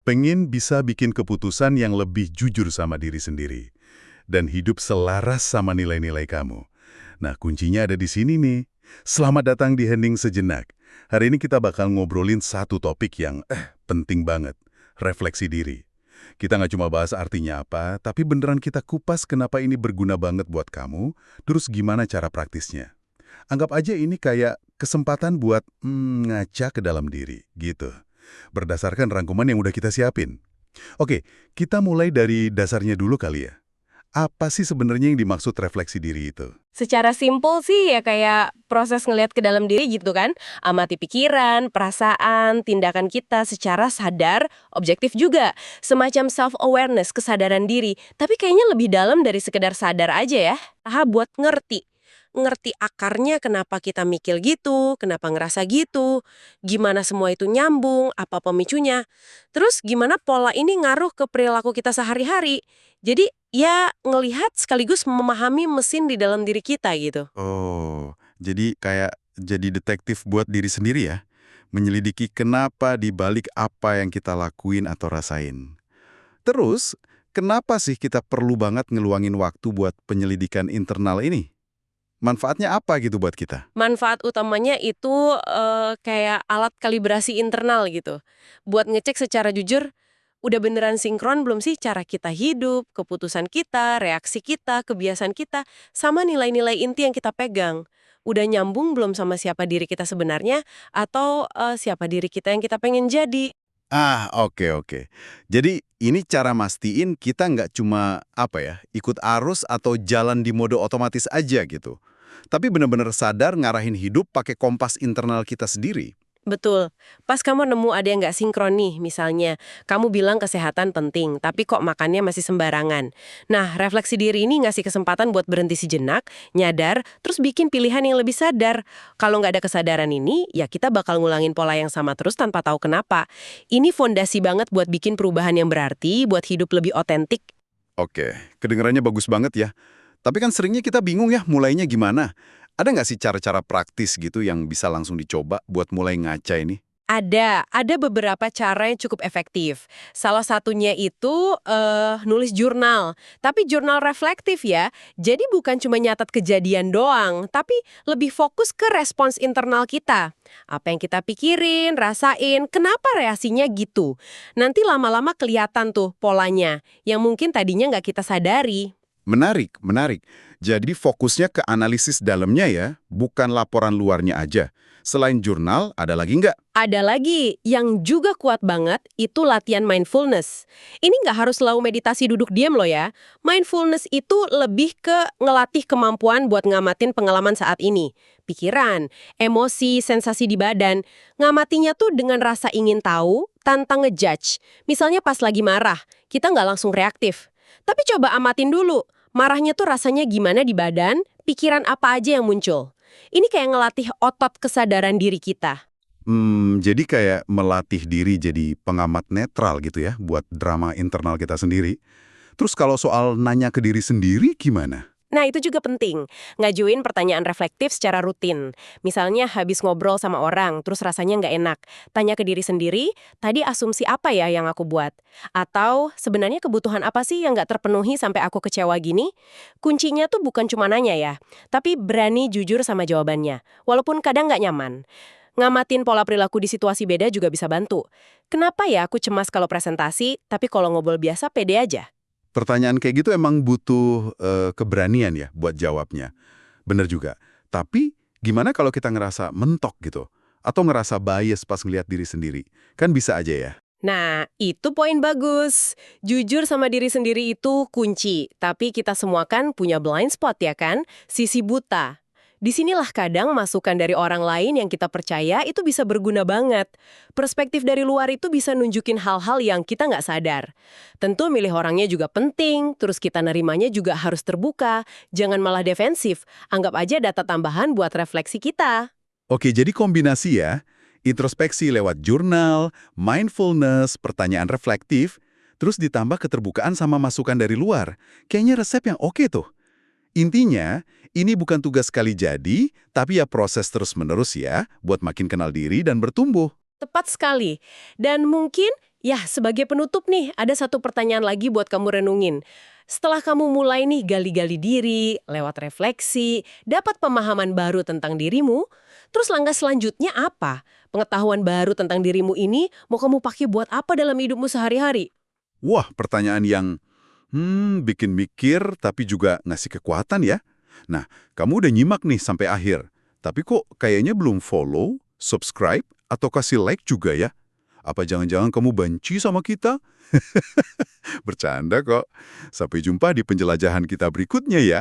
Pengen bisa bikin keputusan yang lebih jujur sama diri sendiri. Dan hidup selaras sama nilai-nilai kamu. Nah, kuncinya ada di sini nih. Selamat datang di Hening Sejenak. Hari ini kita bakal ngobrolin satu topik yang penting banget. Refleksi diri. Kita nggak cuma bahas artinya apa, tapi beneran kita kupas kenapa ini berguna banget buat kamu, terus gimana cara praktisnya. Anggap aja ini kayak kesempatan buat ngaca ke dalam diri, gitu. Berdasarkan rangkuman yang udah kita siapin. Oke, kita mulai dari dasarnya dulu kali ya. Apa sih sebenarnya yang dimaksud refleksi diri itu? Secara simpel sih ya kayak proses ngelihat ke dalam diri gitu kan. Amati pikiran, perasaan, tindakan kita secara sadar, objektif juga. Semacam self-awareness, kesadaran diri. Tapi kayaknya lebih dalam dari sekedar sadar aja ya. Buat ngerti. Ngerti akarnya kenapa kita mikir gitu, kenapa ngerasa gitu, gimana semua itu nyambung, apa pemicunya. Terus gimana pola ini ngaruh ke perilaku kita sehari-hari. Jadi ya ngelihat sekaligus memahami mesin di dalam diri kita gitu. Oh, jadi kayak jadi detektif buat diri sendiri ya? Menyelidiki kenapa di balik apa yang kita lakuin atau rasain. Terus, kenapa sih kita perlu banget ngeluangin waktu buat penyelidikan internal ini? Manfaatnya apa gitu buat kita? Manfaat utamanya itu kayak alat kalibrasi internal gitu. Buat ngecek secara jujur, udah beneran sinkron belum sih cara kita hidup, keputusan kita, reaksi kita, kebiasaan kita, sama nilai-nilai inti yang kita pegang. Udah nyambung belum sama siapa diri kita sebenarnya, atau siapa diri kita yang kita pengen jadi. Oke. Jadi ini cara mastiin kita nggak cuma ikut arus atau jalan di mode otomatis aja gitu. Tapi benar-benar sadar ngarahin hidup pakai kompas internal kita sendiri. Betul. Pas kamu nemu ada yang nggak sinkron nih, misalnya, kamu bilang kesehatan penting, tapi kok makannya masih sembarangan. Nah, refleksi diri ini ngasih kesempatan buat berhenti sejenak, nyadar, terus bikin pilihan yang lebih sadar. Kalau nggak ada kesadaran ini, ya kita bakal ngulangin pola yang sama terus tanpa tahu kenapa. Ini fondasi banget buat bikin perubahan yang berarti, buat hidup lebih otentik. Oke, kedengarannya bagus banget ya. Tapi kan seringnya kita bingung ya mulainya gimana. Ada nggak sih cara-cara praktis gitu yang bisa langsung dicoba buat mulai ngaca ini? Ada beberapa cara yang cukup efektif. Salah satunya itu nulis jurnal. Tapi jurnal reflektif ya. Jadi bukan cuma nyatat kejadian doang, tapi lebih fokus ke respons internal kita. Apa yang kita pikirin, rasain, kenapa reaksinya gitu. Nanti lama-lama kelihatan tuh polanya, yang mungkin tadinya nggak kita sadari. Menarik. Jadi fokusnya ke analisis dalamnya ya, bukan laporan luarnya aja. Selain jurnal, ada lagi nggak? Ada lagi, yang juga kuat banget, itu latihan mindfulness. Ini nggak harus selalu meditasi duduk diam loh ya. Mindfulness itu lebih ke ngelatih kemampuan buat ngamatin pengalaman saat ini. Pikiran, emosi, sensasi di badan. Ngamatinya tuh dengan rasa ingin tahu, tanpa ngejudge. Misalnya pas lagi marah, kita nggak langsung reaktif. Tapi coba amatin dulu, marahnya tuh rasanya gimana di badan, pikiran apa aja yang muncul. Ini kayak ngelatih otot kesadaran diri kita. Jadi kayak melatih diri jadi pengamat netral gitu ya, buat drama internal kita sendiri. Terus kalau soal nanya ke diri sendiri gimana? Nah, itu juga penting. Ngajuin pertanyaan reflektif secara rutin. Misalnya habis ngobrol sama orang, terus rasanya nggak enak. Tanya ke diri sendiri, tadi asumsi apa ya yang aku buat? Atau sebenarnya kebutuhan apa sih yang nggak terpenuhi sampai aku kecewa gini? Kuncinya tuh bukan cuma nanya ya, tapi berani jujur sama jawabannya. Walaupun kadang nggak nyaman. Ngamatin pola perilaku di situasi beda juga bisa bantu. Kenapa ya aku cemas kalau presentasi, tapi kalau ngobrol biasa pede aja? Pertanyaan kayak gitu emang butuh keberanian ya buat jawabnya. Bener juga. Tapi gimana kalau kita ngerasa mentok gitu? Atau ngerasa bias pas ngeliat diri sendiri? Kan bisa aja ya. Nah, itu poin bagus. Jujur sama diri sendiri itu kunci. Tapi kita semua kan punya blind spot ya kan? Sisi buta. Disinilah kadang masukan dari orang lain yang kita percaya itu bisa berguna banget. Perspektif dari luar itu bisa nunjukin hal-hal yang kita nggak sadar. Tentu milih orangnya juga penting, terus kita nerimanya juga harus terbuka. Jangan malah defensif. Anggap aja data tambahan buat refleksi kita. Oke, jadi kombinasi ya. Introspeksi lewat jurnal, mindfulness, pertanyaan reflektif, terus ditambah keterbukaan sama masukan dari luar. Kayaknya resep yang oke tuh. Intinya, ini bukan tugas sekali jadi, tapi ya proses terus-menerus ya, buat makin kenal diri dan bertumbuh. Tepat sekali. Dan mungkin, ya sebagai penutup nih, ada satu pertanyaan lagi buat kamu renungin. Setelah kamu mulai nih gali-gali diri, lewat refleksi, dapat pemahaman baru tentang dirimu, terus langkah selanjutnya apa? Pengetahuan baru tentang dirimu ini mau kamu pakai buat apa dalam hidupmu sehari-hari? Wah, pertanyaan yang bikin mikir tapi juga ngasih kekuatan ya. Nah, kamu udah nyimak nih sampai akhir. Tapi kok kayaknya belum follow, subscribe, atau kasih like juga ya? Apa jangan-jangan kamu benci sama kita? Bercanda kok. Sampai jumpa di penjelajahan kita berikutnya ya.